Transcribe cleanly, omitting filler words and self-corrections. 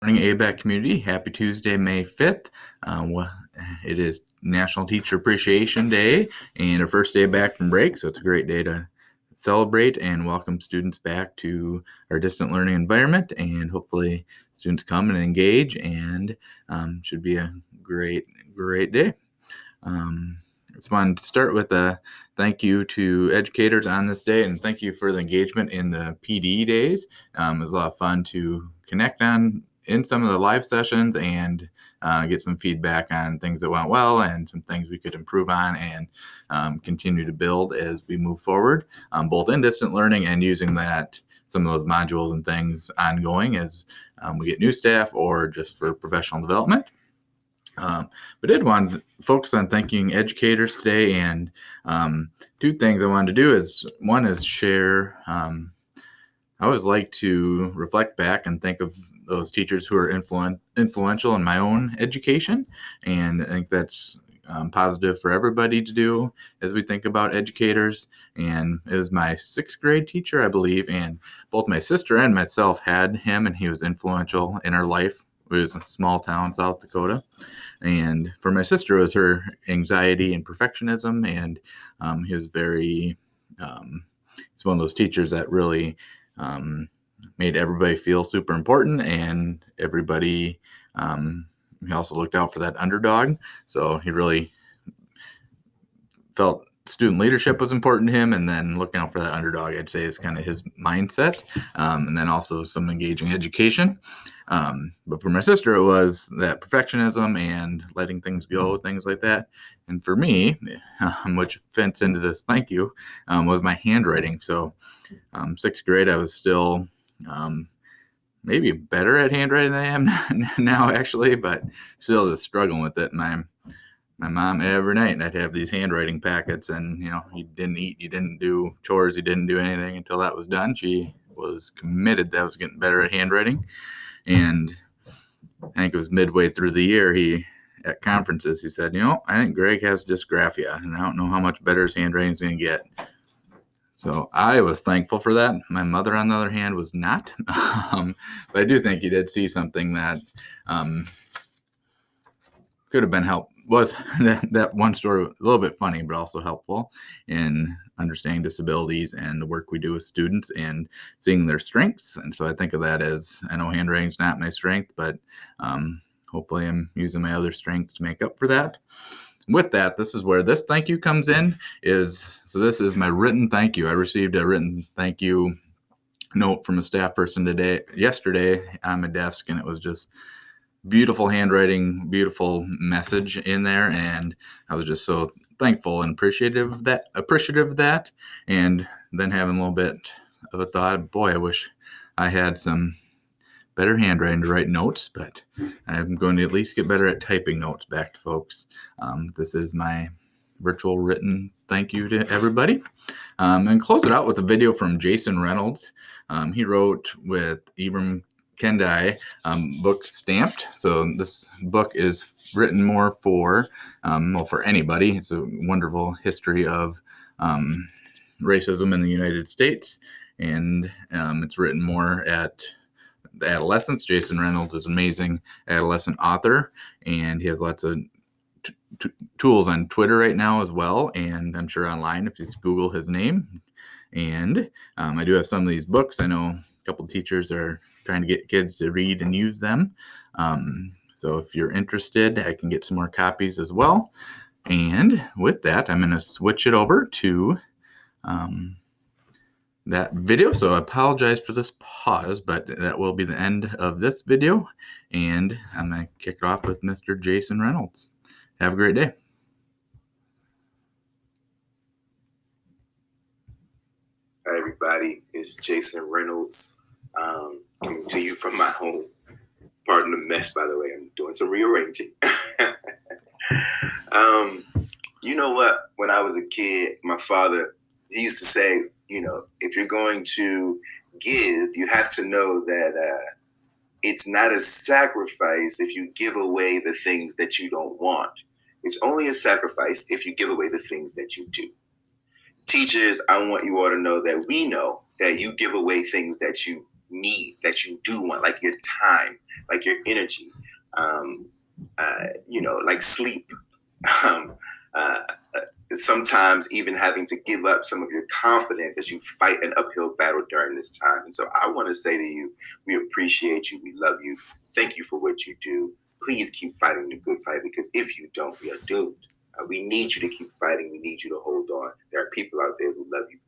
Morning, ABEC community. Happy Tuesday, May 5th. It is National Teacher Appreciation Day and our first day back from break, so it's a great day to celebrate and welcome students back to our distant learning environment, and hopefully students come and engage, and should be a great day. I just wanted to start with a thank you to educators on this day, and thank you for the engagement in the PD days. It was a lot of fun to connect on in some of the live sessions and get some feedback on things that went well and some things we could improve on and continue to build as we move forward, both in distant learning and using some of those modules and things ongoing as we get new staff or just for professional development. But I did want to focus on thanking educators today, and two things I wanted to do is one is share. I always like to reflect back and think of those teachers who are influential in my own education, and I think that's positive for everybody to do as we think about educators. And it was my sixth grade teacher, I believe, and both my sister and myself had him, and he was influential in our life. It was a small town, South Dakota. And for my sister, it was her anxiety and perfectionism. And he was he's one of those teachers that really made everybody feel super important. And everybody, he also looked out for that underdog. So he really felt student leadership was important to him, and then looking out for that underdog, I'd say, is kind of his mindset, and then also some engaging education. But for my sister, it was that perfectionism and letting things go, things like that. And for me, which fits into this thank you, was my handwriting. So sixth grade, I was still maybe better at handwriting than I am now, actually, but still just struggling with it. My mom, every night, I'd have these handwriting packets, and you didn't eat, you didn't do chores, you didn't do anything until that was done. She was committed that I was getting better at handwriting. And I think it was midway through the year, at conferences, he said, I think Greg has dysgraphia, and I don't know how much better his handwriting's going to get. So I was thankful for that. My mother, on the other hand, was not. But I do think he did see something that could have been helpful. Was that one story a little bit funny, but also helpful in understanding disabilities and the work we do with students and seeing their strengths. And so I think of that as, I know handwriting's not my strength, but hopefully I'm using my other strengths to make up for that. With that, this is where this thank you comes in. So this is my written thank you. I received a written thank you note from a staff person yesterday on my desk, and it was just beautiful handwriting, beautiful message in there, and I was just so thankful and appreciative of that. And then having a little bit of a thought, boy, I wish I had some better handwriting to write notes, but I'm going to at least get better at typing notes back to folks. This is my virtual written thank you to everybody. And close it out with a video from Jason Reynolds. He wrote with Ibram Kendai, book Stamped. So this book is written more for anybody. It's a wonderful history of racism in the United States, and it's written more at the adolescents. Jason Reynolds is an amazing adolescent author, and he has lots of tools on Twitter right now as well, and I'm sure online if you just Google his name. And I do have some of these books. I know a couple of teachers are trying to get kids to read and use them. So if you're interested, I can get some more copies as well. And with that, I'm going to switch it over to that video. So I apologize for this pause, but that will be the end of this video. And I'm going to kick it off with Mr. Jason Reynolds. Have a great day. Hi, everybody. It's Jason Reynolds coming to you from my home. Pardon the mess, by the way. I'm doing some rearranging. You know what? When I was a kid, my father, he used to say, if you're going to give, you have to know that it's not a sacrifice if you give away the things that you don't want. It's only a sacrifice if you give away the things that you do. Teachers, I want you all to know that we know that you give away things that you need, that you do want, like your time, like your energy, like sleep. Um, uh, Sometimes even having to give up some of your confidence as you fight an uphill battle during this time. And so I want to say to you, we appreciate you. We love you. Thank you for what you do. Please keep fighting the good fight, because if you don't, we are doomed. We need you to keep fighting. We need you to hold on. There are people out there who love you